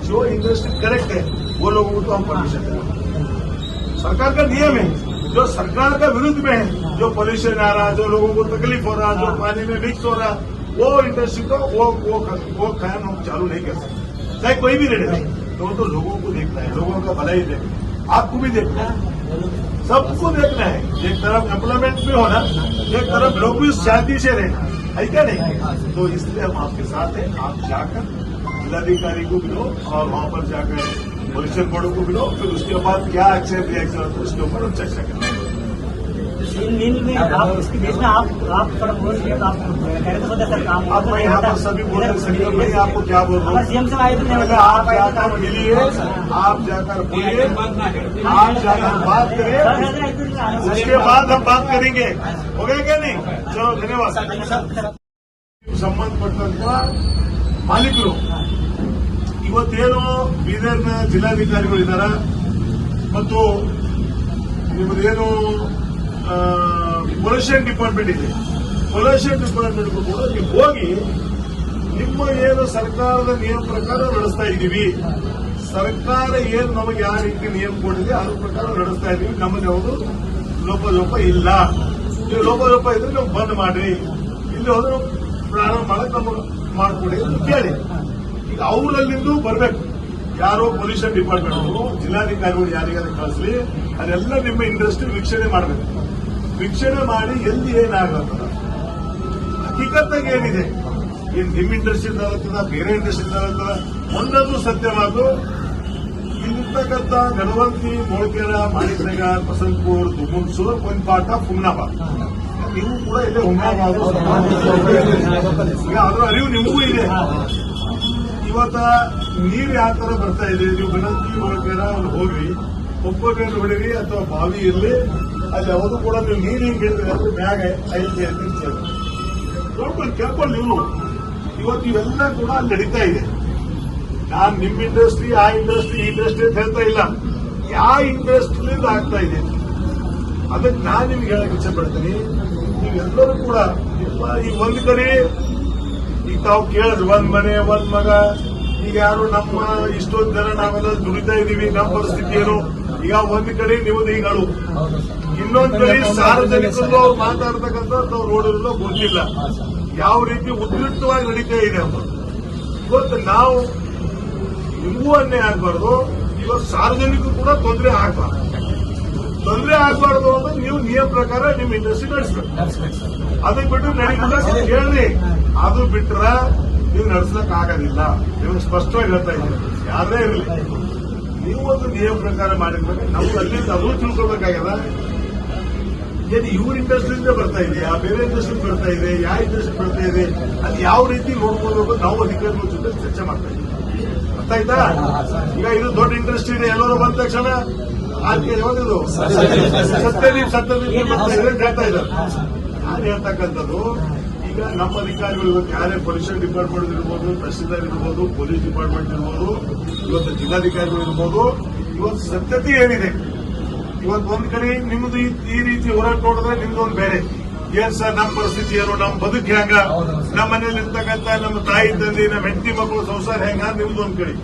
जो industry correct है वो लोगों को तो हम परमिशन दें। सरकार का नियम है, जो सरकार का विरुद्ध में है, जो पोल्यूशन आ रहा, जो लोगों को तकलीफ हो रहा, जो पानी में मिक्स हो रहा, वो इंडस्ट्री को वो काम हम चालू नहीं कर सकते, चाहे कोई भी रेट है। तो लोगों को देखना है, लोगों का भलाई देखना है, आपको भी देखना है, सबको देखना है। एक तरफ एम्प्लॉयमेंट भी होना, एक तरफ लोग भी शांति से रहना है क्या नहीं? तो इसलिए हम आपके साथ हैं। आप जाकर जिलाधिकारी को मिलो और वहां पर जाकर पोल्यूशन बोर्ड को मिलो, फिर उसके बाद क्या एक्शन रिएक्शन होता है उसके ऊपर हम चर्चा करेंगे। में आप इसके बीच में आप थोड़ा बोल रहे तो आप कह रहे थे सर काम आप मैं यहाँ पर सभी बोल रहे हैं, मैं आपको क्या बोल रहा हूँ, सीएम से आए थे, आप जाकर मिलिए, आप जाकर बोलिए, आप जाकर बात करिए, उसके बाद हम बात करेंगे। हो गया क्या नहीं? चलो धन्यवाद। ಸಂಬಂಧಪಟ್ಟಂತ ಮಾಲೀಕರು ಇವತ್ತೇನು ಬೀದರ್ನ ಜಿಲ್ಲಾಧಿಕಾರಿಗಳಿದ್ದಾರೆ ಮತ್ತು ನಿಮ್ಮದೇನು ಪೊಲ್ಯೂಷನ್ ಡಿಪಾರ್ಟ್ಮೆಂಟ್ ಇದೆ, ಪೊಲ್ಯೂಷನ್ ಡಿಪಾರ್ಟ್ಮೆಂಟ್ ಕೂಡ ನೀವು ಹೋಗಿ ನಿಮ್ಮ ಏನು ಸರ್ಕಾರದ ನಿಯಮ ಪ್ರಕಾರ ನಡೆಸ್ತಾ ಇದ್ದೀವಿ, ಸರ್ಕಾರ ಏನು ನಮಗೆ ಯಾವ ರೀತಿ ನಿಯಮ ಕೊಟ್ಟಿದೆ ಅದ್ರ ಪ್ರಕಾರ ನಡೆಸ್ತಾ ಇದ್ದೀವಿ, ನಮಗೆ ಯಾವುದು ಲೋಪ ಇಲ್ಲ. ನೀವು ಲೋಪ ಇದ್ರೆ ನೀವು ಬಂದ್ ಮಾಡ್ರಿ, ಇಲ್ಲಿ ಹೋದ್ರೆ ಪ್ರಾರಂಭ ಮಾಡಕ್ ನಮಗೆ ಮಾಡ್ಕೊಡಿ ಅಂತ ಕೇಳಿ. ಈಗ ಅವರಲ್ಲಿಂದು ಬರ್ಬೇಕು, ಯಾರೋ ಪೊಲ್ಯೂಷನ್ ಡಿಪಾರ್ಟ್ಮೆಂಟ್ ಜಿಲ್ಲಾಧಿಕಾರಿಗಳು ಯಾರಿಗಾದ್ರೂ ಕಳಿಸ್ಲಿ, ಅದೆಲ್ಲ ನಿಮ್ಮ ಇಂಡಸ್ಟ್ರಿ ವೀಕ್ಷಣೆ ಮಾಡಬೇಕು. ವೀಕ್ಷಣೆ ಮಾಡಿ ಎಲ್ಲಿ ಏನಾಗತ್ತದ, ಹಕೀಕತ್ತಾಗ ಏನಿದೆ, ಏನ್ ನಿಮ್ಮ ಇಂಡಸ್ಟ್ರಿ ಆಗತ್ತದ, ಬೇರೆ ಇಂಡಸ್ಟ್ರಿ ಆಗತ್ತದ, ಒಂದೊಂದು ಸತ್ಯವಾದ್ದು ಇಲ್ಲಿರ್ತಕ್ಕಂಥ ಗಣವಂತಿ, ಮೋಳ್ಕೆರ, ಮಾಣಿಕನಗರ್, ಬಸಂತಪುರ್, ದುಮ್ಮನ್ಸೂರ್, ಒಂದು ಪಾಠ ಹುಮ್ನಾಬಾದ್. ನೀವು ಕೂಡ ಇಲ್ಲೇ ಹುಮ್ನಾಬಾದ್ ಈಗ ಅದರ ಅರಿವು ನಿಮಗೂ ಇದೆ. ಇವತ್ತ ನೀರು ಯಾವ ತರ ಬರ್ತಾ ಇದೆ, ನೀವು ಗಣವಂತಿ, ಮೋಳ್ಕೆರ ಅಲ್ಲಿ ಹೋಗ್ರಿ, ಒಬ್ಬಗೆ ಹೊಡಿರಿ ಅಥವಾ ಬಾವಿ ಇರಲಿ, ಅಲ್ಲಿ ಯಾವುದು ಕೂಡ ನೀವು ನೀರು ಹಿಂಗೆ ಇರ್ತೀರಿ ಅಂದ್ರೆ ಮ್ಯಾಗ ಐತೆ ಅಂತ ನೋಡ್ಕೊಂಡು ಕೇಳ್ಕೊಂಡು ನೀವು ಇವತ್ತು ಇವೆಲ್ಲ ಕೂಡ ಅಲ್ಲಿ ನಡೀತಾ ಇದೆ. ನಾನ್ ನಿಮ್ಮ ಇಂಡಸ್ಟ್ರಿ, ಆ ಇಂಡಸ್ಟ್ರಿ, ಈ ಇಂಡಸ್ಟ್ರಿ ಅಂತ ಹೇಳ್ತಾ ಇಲ್ಲ, ಯಾವ ಇಂಡಸ್ಟ್ರಿಯಿಂದ ಆಗ್ತಾ ಇದೆ ಅದಕ್ಕೆ ನಾನು ನಿಮ್ಗೆ ಹೇಳಕ್ ಇಚ್ಛೆ ಪಡ್ತೀನಿ. ನೀವೆಲ್ಲರೂ ಕೂಡ ಈಗ ಒಂದ್ ಕಡೆ ಈಗ ತಾವು ಕೇಳಿದ್ರಿ, ಒಂದ್ ಮನೆ ಒಂದ್ ಮಗ, ಈಗ ಯಾರು ನಮ್ಮ ಇಷ್ಟೊಂದು ಜನ ನಾವೆಲ್ಲ ದುಡಿತಾ ಇದೀವಿ, ನಮ್ಮ ಪರಿಸ್ಥಿತಿ ಏನು, ಈಗ ಒಂದ್ ಕಡೆ ನೀವು ಈಗಳು, ಇನ್ನೊಂದ್ ಕಡೆ ಸಾರ್ವಜನಿಕರು ಅವ್ರು ಮಾತಾಡ್ತಕ್ಕಂಥದ್ದು ಅವ್ರು ನೋಡಿರಲು ಗೊತ್ತಿಲ್ಲ ಯಾವ ರೀತಿ ಉದ್ರಿಕ್ತವಾಗಿ ನಡೀತಾ ಇದೆ ಅಂತ. ಇವತ್ತು ನಾವು ನಿಮಗೂ ಅನ್ಯಾಯ ಆಗಬಾರ್ದು, ಇವತ್ತು ಸಾರ್ವಜನಿಕರು ಕೂಡ ತೊಂದರೆ ಆಗಬಾರ್ದು ಅಂದ್ರೆ ನೀವು ನಿಯಮ ಪ್ರಕಾರ ನಿಮ್ಮ ಇಂಡಸ್ಟ್ರಿ ನಡೆಸಬೇಕು. ಅದಕ್ಕೆ ಬಿಟ್ಟು ನಡೀತಾ ಕೇಳ್ರಿ, ಅದು ಬಿಟ್ರ ನೀವು ನಡೆಸಕ್ ಆಗೋದಿಲ್ಲ. ನೀವು ಸ್ಪಷ್ಟವಾಗಿ ಹೇಳ್ತಾ ಇದ್ದೀರಿ, ಯಾರೇ ಇರಲಿ ನೀವು ಒಂದು ನಿಯಮ ಪ್ರಕಾರ ಮಾಡಿರ್ಬೇಕು. ನಮ್ಗೆ ಅಲ್ಲಿಂದ ಅದು ತಿಳ್ಕೊಳ್ಬೇಕಾಗ್ಯದ, ಏನು ಇವ್ರ ಇಂಡಸ್ಟ್ರಿಯಿಂದ ಬರ್ತಾ ಇದೆಯಾ, ಬೇರೆ ಇಂಡಸ್ಟ್ರಿ ಬರ್ತಾ ಇದೆ, ಯಾವ ಇಂಡಸ್ಟ್ರಿ ಬರ್ತಾ ಇದೆ, ಅದು ಯಾವ ರೀತಿ ನೋಡ್ಕೋಬೇಕು ನಾವು ಅಧಿಕಾರಿಗಳ ಜೊತೆ ಚರ್ಚೆ ಮಾಡ್ತಾ ಇದ್ದೀವಿ. ಅರ್ಥ ಆಯ್ತಾ? ಈಗ ಇದು ದೊಡ್ಡ ಇಂಡಸ್ಟ್ರಿ ಇದೆ, ಎಲ್ಲರೂ ಬಂದ ತಕ್ಷಣ ಯಾವ್ದು ಸತ್ಯದೀಪ್ ಬರ್ತಾ ಇದೆ ಅಂತ ಹೇಳ್ತಾ ಇದ್ದಾರೆ. ನಾನು ಹೇಳ್ತಕ್ಕಂಥದ್ದು, ಈಗ ನಮ್ಮ ಅಧಿಕಾರಿಗಳು ಇವತ್ತು ಯಾರೇ ಪೊಲ್ಯೂಷನ್ ಡಿಪಾರ್ಟ್ಮೆಂಟ್ ಇರ್ಬೋದು, ತಹಸೀಲ್ದಾರ್ ಇರ್ಬೋದು, ಪೊಲೀಸ್ ಡಿಪಾರ್ಟ್ಮೆಂಟ್ ಇರ್ಬೋದು, ಇವತ್ತು ಜಿಲ್ಲಾಧಿಕಾರಿಗಳು ಇರ್ಬೋದು, ಇವತ್ತು ಸತ್ಯತೆ ಏನಿದೆ, ಇವತ್ತು ಒಂದ್ ಕಡೆ ನಿಮ್ದು ಈ ರೀತಿ ಹೋರಾಟ ನೋಡಿದ್ರೆ ನಿಮ್ದು ಒಂದು ಬೇರೆ, ಏನ್ ಸರ್ ನಮ್ಮ ಪರಿಸ್ಥಿತಿ ಏನು, ನಮ್ಮ ಬದುಕು ಹೆಂಗ, ನಮ್ಮ ಮನೇಲಿ ಇರ್ತಕ್ಕಂಥ ನಮ್ಮ ತಾಯಿ ತಂದೆ, ನಮ್ಮ ಹೆಂಡತಿ ಮಕ್ಕಳು ಸಂಸಾರ ಹೆಂಗ, ನಿಮ್ದು ಒಂದ್ ಕಡೆ.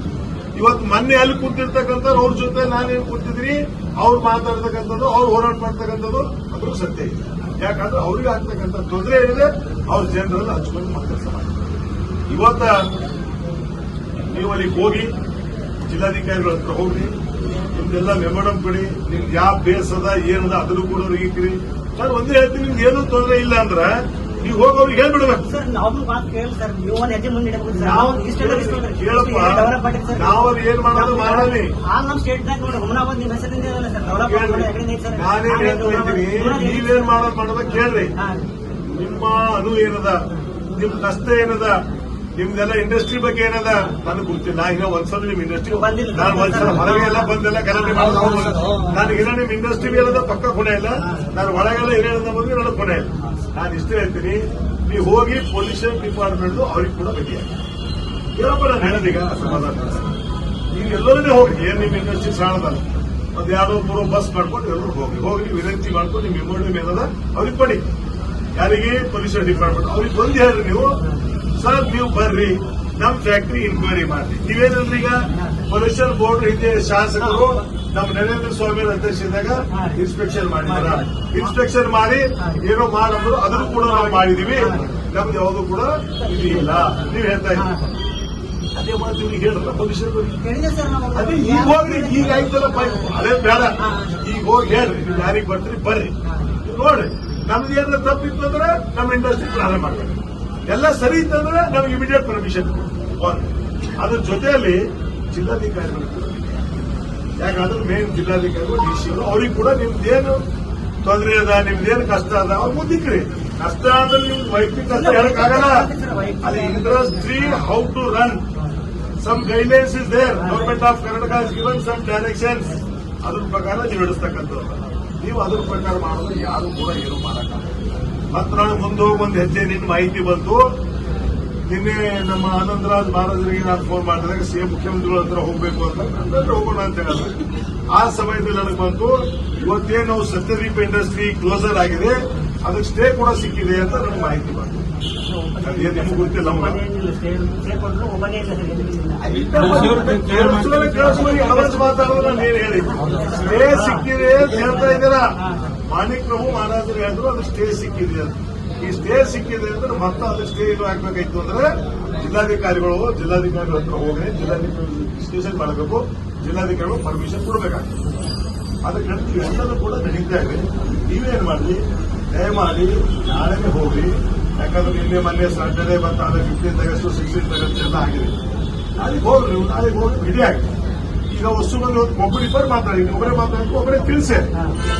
ಇವತ್ತು ಮೊನ್ನೆ ಅಲ್ಲಿ ಕೂತಿರ್ತಕ್ಕಂಥವ್ರು ಅವ್ರ ಜೊತೆ ನಾನೇನು ಕೂತಿದ್ರಿ, ಅವ್ರು ಮಾತಾಡ್ತಕ್ಕಂಥದ್ದು, ಅವ್ರು ಹೋರಾಟ ಮಾಡ್ತಕ್ಕಂಥದ್ದು ಅದ್ರ ಸತ್ಯ ಇದೆ. ಯಾಕಂದ್ರೆ ಅವ್ರಿಗೆ ಆಗ್ತಕ್ಕಂಥ ತೊಂದರೆ ಏನಿದೆ ಅವ್ರ ಜನರಲ್ಲಿ ಹಚ್ಕೊಂಡು ಕೆಲಸ ಮಾಡ್ತಾರೆ. ಇವತ್ತ ನೀವು ಅಲ್ಲಿಗೆ ಹೋಗಿ ಜಿಲ್ಲಾಧಿಕಾರಿಗಳ ಹತ್ರ ಹೋಗ್ರಿ, ನಿಮ್ದೆಲ್ಲ ಮೆಮೊರಂ ಕೊಡಿ, ನಿಮ್ದು ಯಾವ ಬೇಸದ ಏನದ ಅದನ್ನು ಕೂಡ ಅವ್ರಿಗೆ ಇಕ್ಕಿರಿ. ನಾನು ಒಂದೇ ಹೇಳ್ತೀನಿ, ನಿಮ್ಗೆ ಏನೂ ತೊಂದರೆ ಇಲ್ಲ ಅಂದ್ರೆ ನೀವು ಹೋಗಿ ಅವ್ರಿಗೆ ಹೇಳ್ಬಿಡ್ಬೇಕು. ಕೇಳಪ್ಪ, ನಾವ್ ಏನ್ ಮಾಡೋದು ಮಾಡಲಿ. ನಾನೇನ್ ಹೇಳ್ತಾ ಇದ್ದೀನಿ, ನೀವೇನ್ ಮಾಡೋದ ಕೇಳ್ರಿ. ನಿಮ್ಮ ಅನು ಏನದ, ನಿಮ್ ಕಷ್ಟ ಏನದ, ನಿಮ್ದೆಲ್ಲ ಇಂಡಸ್ಟ್ರಿ ಬಗ್ಗೆ ಏನದ ನನಗೆ ಗೊತ್ತಿಲ್ಲ. ಈಗ ಒಂದ್ಸಲ ನಿಮ್ ಇಂಡಸ್ಟ್ರಿ ನಾನು ಒಂದ್ಸಲ ಹೊರಗೆಲ್ಲ ಬಂದೆಲ್ಲ ಗಲಾಟೆ ಮಾಡೋದು, ನನಗಿಲ್ಲ ನಿಮ್ ಇಂಡಸ್ಟ್ರಿ ಏನದ ಪಕ್ಕ ಕೊನೆ ಇಲ್ಲ, ನಾನು ಒಳಗೆಲ್ಲ ಏನೇನದ ಬಂದ್ರೆ ನನಗೆ ಕೊನೆ ಇಲ್ಲ. ನಾನು ಇಷ್ಟೇ ಹೇಳ್ತೀನಿ, ನೀವು ಹೋಗಿ ಪೊಲ್ಯೂಷನ್ ಡಿಪಾರ್ಟ್ಮೆಂಟ್ ಅವ್ರಿಗೆ ಕೂಡ ಭೇಟಿಯಾಗಿ ಏನಪ್ಪ ನಾನು ಹೇಳೋದೀಗ ಸಮಾಧಾನ. ಈಗ ಎಲ್ಲರನ್ನೇ ಹೋಗಿ, ಏನ್ ನಿಮ್ ಇಂಡಸ್ಟ್ರಿ ಸಾಣದಲ್ಲ, ಒಂದ್ ಯಾರೋ ಮೂರು ಬಸ್ ಮಾಡ್ಕೊಂಡು ಎಲ್ಲರೂ ಹೋಗಿ ವಿನಂತಿ ಮಾಡ್ಕೊಂಡು ನಿಮ್ ಮೆಮೊರಿಯಂ ಏನದ ಅವ್ರಿಗೆ ಕೊಡಿ. ಯಾರಿಗೆ? ಪೊಲ್ಯೂಷನ್ ಡಿಪಾರ್ಟ್ಮೆಂಟ್ ಅವ್ರಿಗೆ ಬಂದು ಹೇಳ್ರಿ ನೀವು, ಸರ್ ನೀವು ಬರ್ರಿ, ನಮ್ ಫ್ಯಾಕ್ಟರಿ ಇನ್ಕ್ವೈರಿ ಮಾಡಿ. ನೀವೇನಂದ್ರೆ ಈಗ ಪೊಲ್ಯೂಷನ್ ಬೋರ್ಡ್ ಹಿಂದೆ ಶಾಸಕರು ನಮ್ಮ ನರೇಂದ್ರ ಸ್ವಾಮಿ ಅಧ್ಯಕ್ಷದಾಗ ಇನ್ಸ್ಪೆಕ್ಷನ್ ಮಾಡಿದಾರ. ಇನ್ಸ್ಪೆಕ್ಷನ್ ಮಾಡಿ ಏನೋ ಮಾಡಿದ್ರು ಅದನ್ನು ಕೂಡ ನಾವು ಮಾಡಿದೀವಿ. ನಮ್ದು ಯಾವುದು ಕೂಡ ಇದು ಇಲ್ಲ ನೀವ್ ಹೇಳ್ತಾ ಇದ್ದೀವಿ. ಅದೇ ಮಾಡ್ತೀವಿ ಹೇಳ್ರಲ್ಲ ಪೊಲ್ಯೂಷನ್ ಹೇಳಿದೆ ಸರ್ ನಾವು. ಅದೇ ಈಗ ಹೋಗ್ರಿ, ಈಗ ಆಯ್ತಲ್ಲ ಅದೇ ಬೇಡ, ಈಗ ಹೋಗಿ ಹೇಳ್ರಿ ನೀವು ಯಾರಿಗೆ ಬರ್ತೀರಿ ಬರ್ರಿ ನೋಡ್ರಿ. ನಮ್ದು ಏನಾರ ತಪ್ಪಿತ್ತು ಅಂದ್ರೆ ನಮ್ಮ ಇಂಡಸ್ಟ್ರಿ ಪ್ರಾರಂಭ ಮಾಡ್ಬೇಕು. ಎಲ್ಲ ಸರಿ ಇತ್ತಂದ್ರೆ ನಮ್ಗೆ ಇಮಿಡಿಯೇಟ್ ಪರ್ಮಿಷನ್ ಅದ್ರ ಜೊತೆಯಲ್ಲಿ ಜಿಲ್ಲಾಧಿಕಾರಿಗಳು ಕೂಡ, ಯಾಕಂದ್ರೆ ಮೇನ್ ಜಿಲ್ಲಾಧಿಕಾರಿಗಳು ಡಿಸಿಗಳು ಅವ್ರಿಗೆ ಕೂಡ ನಿಮ್ದೇನು ತೊಂದರೆ ಅದ, ನಿಮ್ದೇನು ಕಷ್ಟ ಅದ ಅವ್ರು ಮುದ್ದಿಕ್ರಿ. ಕಷ್ಟ ಅಂದ್ರೆ ನಿಮ್ಗೆ ವೈಯಕ್ತಿಕ ಕಷ್ಟ ಹೇಳಕ್ಕಾಗಲ್ಲ. ಅಲ್ಲಿ industry how to run some guidelines is there. Government of Karnataka is given some directions. ಅದ್ರ ಪ್ರಕಾರ ನೀವು ನಡೆಸ್ತಕ್ಕಂಥದ್ದು. ನೀವು ಅದ್ರ ಪ್ರಕಾರ ಮಾಡಿದ್ರೆ ಯಾರು ಕೂಡ ಏನು ಮಾಡಕ್ಕಾಗಲ್ಲ. ಮತ್ತೆ ನಾನು ಮುಂದೆ ಹೋಗಿ ಒಂದು ಹೆಜ್ಜೆ ನಿನ್ನ ಮಾಹಿತಿ ಬಂತು. ನಿನ್ನೆ ನಮ್ಮ ಆನಂದರಾಜ್ ಮಹಾರಾಜರಿಗೆ ನಾನು ಫೋನ್ ಮಾಡಿದಾಗ ಸಿಎಂ ಮುಖ್ಯಮಂತ್ರಿಗಳ ಹತ್ರ ಹೋಗ್ಬೇಕು ಅಂತ ಅಂದ್ರೆ ಹೋಗೋಣ ಅಂತ ಹೇಳಿದ್ರು. ಆ ಸಮಯದಲ್ಲಿ ನನಗೆ ಬಂತು ಇವತ್ತೇನು ಸತ್ಯದೀಪ ಇಂಡಸ್ಟ್ರಿ ಕ್ಲೋಸರ್ ಆಗಿದೆ, ಅದಕ್ಕೆ ಸ್ಟೇ ಕೂಡ ಸಿಕ್ಕಿದೆ ಅಂತ ನನಗೆ ಮಾಹಿತಿ ಬಂತು. ಅದೇನು ನಿಮ್ಗೆ ಗೊತ್ತಿಲ್ಲ ಮಾತಾಡೋದು ನಾನು ಏನ್ ಹೇಳಿ ಸ್ಟೇ ಸಿಕ್ಕಿದೆ ಅಂತ ಹೇಳ್ತಾ ಇದ್ದೀರಾ. ಮಾಣಿಕ್ ಪ್ರಭು ಮಹಾರಾಜರು ಹೇಳಿದ್ರು ಅದು ಸ್ಟೇ ಸಿಕ್ಕಿದೆ ಅಂತ. ಈ ಸ್ಟೇ ಸಿಕ್ಕಿದೆ ಅಂದ್ರೆ ಮತ್ತೆ ಅದು ಸ್ಟೇ ಏನು ಹಾಕ್ಬೇಕಾಯ್ತು ಅಂದ್ರೆ ಜಿಲ್ಲಾಧಿಕಾರಿಗಳ ಹತ್ರ ಹೋಗಿ ಜಿಲ್ಲಾಧಿಕಾರಿ ಸ್ಟೇಷನ್ ಮಾಡಬೇಕು. ಜಿಲ್ಲಾಧಿಕಾರಿಗಳು ಪರ್ಮಿಷನ್ ಕೊಡಬೇಕಾಗ್ತದೆ. ಅದಕ್ಕೆ ಎಲ್ಲರೂ ಕೂಡ ನಡೀತಾ ಇದೆ. ನೀವೇನ್ ಮಾಡಿ ದಯಮಾಡಿ ನಾಳೆನೇ ಹೋಗ್ರಿ. ಯಾಕಂದ್ರೆ ನಿನ್ನೆ ಮೊನ್ನೆ ಸಾಟರ್ಡೆ ಮತ್ತು ಆಮೇಲೆ 15th ಆಗಸ್ಟ್ 16th ಆಗಸ್ಟ್ ಎಲ್ಲ ಆಗಿದೆ. ನಾಳೆಗೆ ಹೋಗ್ರಿ, ನೀವು ನಾಳೆಗೆ ಹೋಗಿ ರೆಡಿ ಆಗಿ. ಈಗ ವಸ್ತು ಬಂದು ಒಬ್ಬರಿಬ್ಬರು ಮಾತಾಡಿ, ಒಬ್ಬರೇ ಮಾತಾಡಬೇಕು, ಒಬ್ಬರೇ ತಿಳಿಸೇರಿ.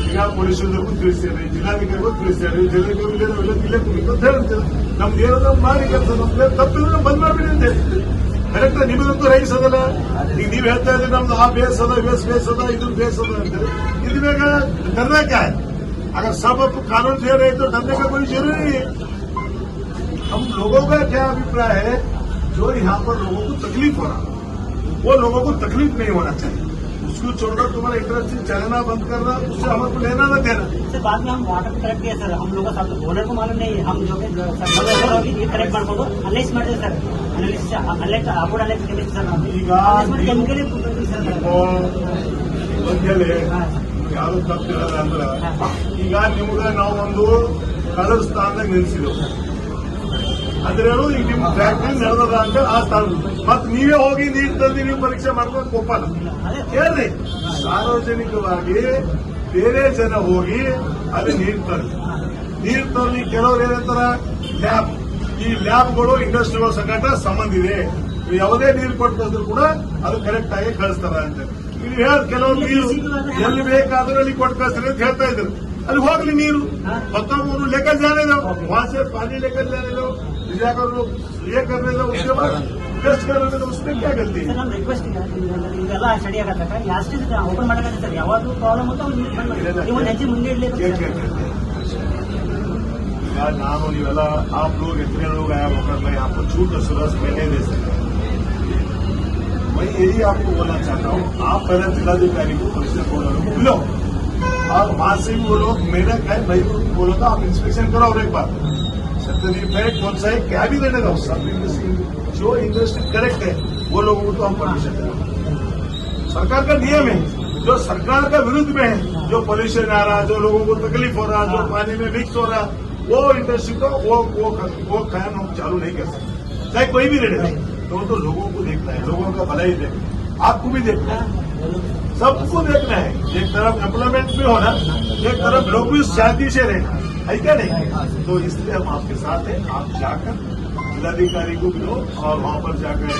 ಈಗ ಪೊಲೀಸರಿಗೂ ತಿಳಿಸ್ತೇನೆ, ಜಿಲ್ಲಾಧಿಕಾರಿಗೂ ತಿಳಿಸ್ತೇನೆ, ಜಿಲ್ಲಾಧಿಕಾರಿಗಳು ಇಲ್ಲೇ ಕುಡಿತು ಅಂತ ಹೇಳ್ತೇವೆ. ನಮ್ದು ಏನಾದ್ರು ಮಾಡಿ ಕೆಲಸ ನಮ್ಗೆ ತಪ್ಪಿದ್ರೆ ಬಂದ್ ಮಾಡ್ಬಿಡಿ ಅಂತ ಹೇಳ್ತೀವಿ. ಕರೆಕ್ಟ್ ನಿಮಗಂತೂ ರೈಸ್ ಅದಲ್ಲ. ಈಗ ನೀವ್ ಹೇಳ್ತಾ ಇದ್ರೆ ನಮ್ದು ಆ ಬೇಸ್ ಅದ, ಬೇಸ್ ಅದ, ಇದು ಬೇಸ್ ಅದ ಅಂತೇಳಿ. ಇದು ಬೇಗ डरना क्या है? अगर सब कानून से रहे तो डरने का कोई जरूरी नहीं। हम लोगों का क्या अभिप्राय है, जो यहाँ पर लोगों को तकलीफ हो रहा वो लोगों को तकलीफ नहीं होना चाहिए। उसको छोड़कर तुम्हारा इंडस्ट्री चलना बंद करना, उससे हमको लेना न देना। सर बाद में हम वाटर करेक्ट किया सर, हम लोगों का ओनर को मालूम नहीं, हम जो ये करेक्ट ಮಾಡ್ಕೊಂಡು ಅನಲೈಸ್ ಮಾಡಿದ್ರೆ sir, analysis alert about alert sir. ಈಗ ಕೆಮಿಕಲ್ ಒಂದೇಳಿ ಯಾರು ತಪ್ಪಿರಲ್ಲ ಅಂದ್ರೆ ಈಗ ನಿಮ್ಗೆ ನಾವು ಒಂದು ಕಳ್ಳರ ಸ್ಥಾನದಾಗ ನಿಲ್ಸಿದೆವು ಅದ್ರೇನು ಈಗ ನಿಮ್ ಫ್ಯಾಕ್ಟ್ರಿ ನಡೆದದ ಅಂತ ಆ ಸ್ಥಾನ ಮತ್ ನೀವೇ ಹೋಗಿ ನೀರು ತಂದು ನೀವು ಪರೀಕ್ಷೆ ಮಾಡ್ಕೊಂಡು ಒಪ್ಪಲ್ಲ. ಹೇಳ್ರಿ, ಸಾರ್ವಜನಿಕವಾಗಿ ಬೇರೆ ಜನ ಹೋಗಿ ಅಲ್ಲಿ ನೀರು ತರಲಿ ಕೆಲವರು ಏನಂತಾರ ಲ್ಯಾಬ್, ಈ ಲ್ಯಾಬ್ಗಳು ಇಂಡಸ್ಟ್ರಿಗಳ ಸಂಘಟ ಸಂಬಂಧ ಇದೆ, ಯಾವುದೇ ನೀರು ಕೊಟ್ಟು ಕೂಡ ಅದು ಕರೆಕ್ಟ್ ಆಗಿ ಕಳಿಸ್ತಾರ ಅಂತ ನೀವು ಹೇಳ. ಕೆಲವರು ನೀರು ಎಲ್ಲಿ ಬೇಕಾದ್ರೂ ಅಲ್ಲಿ ಕೊಟ್ಟು ಕಳಿಸ್ತಾರೆ ಅಂತ ಹೇಳ್ತಾ ಇದ್ರು. ಅಲ್ಲಿ ಹೋಗ್ಲಿ ನೀರು 19 लेकर जाने दो, वहां से पानी लेकर जाने दो, जाकर ये करने दो, उसके बाद टेस्ट करने दो, उसमें क्या गलती है? ನಮ್ಮ ರಿಕ್ವೆಸ್ಟ್ ಇದೆಲ್ಲ ಸ್ಟಡಿ ಆಗತ್ತೆ ಲಾಸ್ಟ್ ಓಪನ್ ಮಾಡಕ್ಕೆ ಸರ್. ಯಾವಾಗಲೂ ಪ್ರಾಬ್ಲಮ್ ಅಂತ ನೀವು ಹೆಜ್ಜೆ ಮುಂದೆ ಇಡಲೇಬೇಕು. नाम नीवेला आप लोग इतने लोग आया होकर मैं आपको छूट असुरस में नहीं दे सकता। मैं यही आपको बोलना चाहता हूँ, आप पहले जिलाधिकारी को परिषद बोलो बुलो और वहां से भी वो लोग मेरा क्या मैं बोलो था आप इंस्पेक्शन करो और एक बार सत्यदीप है कौन सा है क्या भी देने दो सब जो इंडस्ट्री करेक्ट है वो लोगों को तो हम परमिशन देंगे। सरकार का नियम है, जो सरकार का विरुद्ध में है, जो पोल्यूशन आ रहा, जो लोगों को तकलीफ हो रहा, जो पानी में मिक्स हो रहा, वो इंडस्ट्री को वो काम हम चालू नहीं कर सकते, चाहे कोई भी रेट है। तो लोगों को देखना है, लोगों का भलाई देखना है, आपको भी देखना है, सबको देखना है। एक तरफ एम्प्लॉयमेंट भी होना, एक तरफ लोग भी शांति से रहना है क्या नहीं? तो इसलिए हम आपके साथ हैं। आप जाकर जिलाधिकारी को मिलो और वहां पर जाकर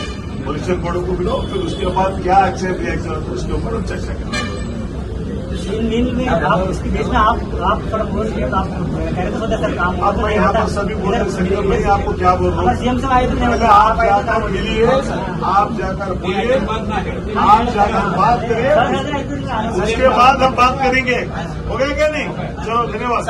पोल्यूशन बोर्ड को मिलो, फिर उसके बाद क्या एक्शन रिएक्शन होता है उसके ऊपर हम चर्चा करेंगे। नील में आप इसके बीच में आप थोड़ा बोल रहे आप कह रहे थे सर काम आप मैं यहाँ पर सभी बोल रहे हैं, मैं आपको क्या बोल रहा हूँ, सीएम से आए थे आप जाकर मिलिए, आप जाकर बोलिए, आप जाकर बात करिए, उसके बाद हम बात करेंगे। हो गया क्या नहीं? चलो धन्यवाद।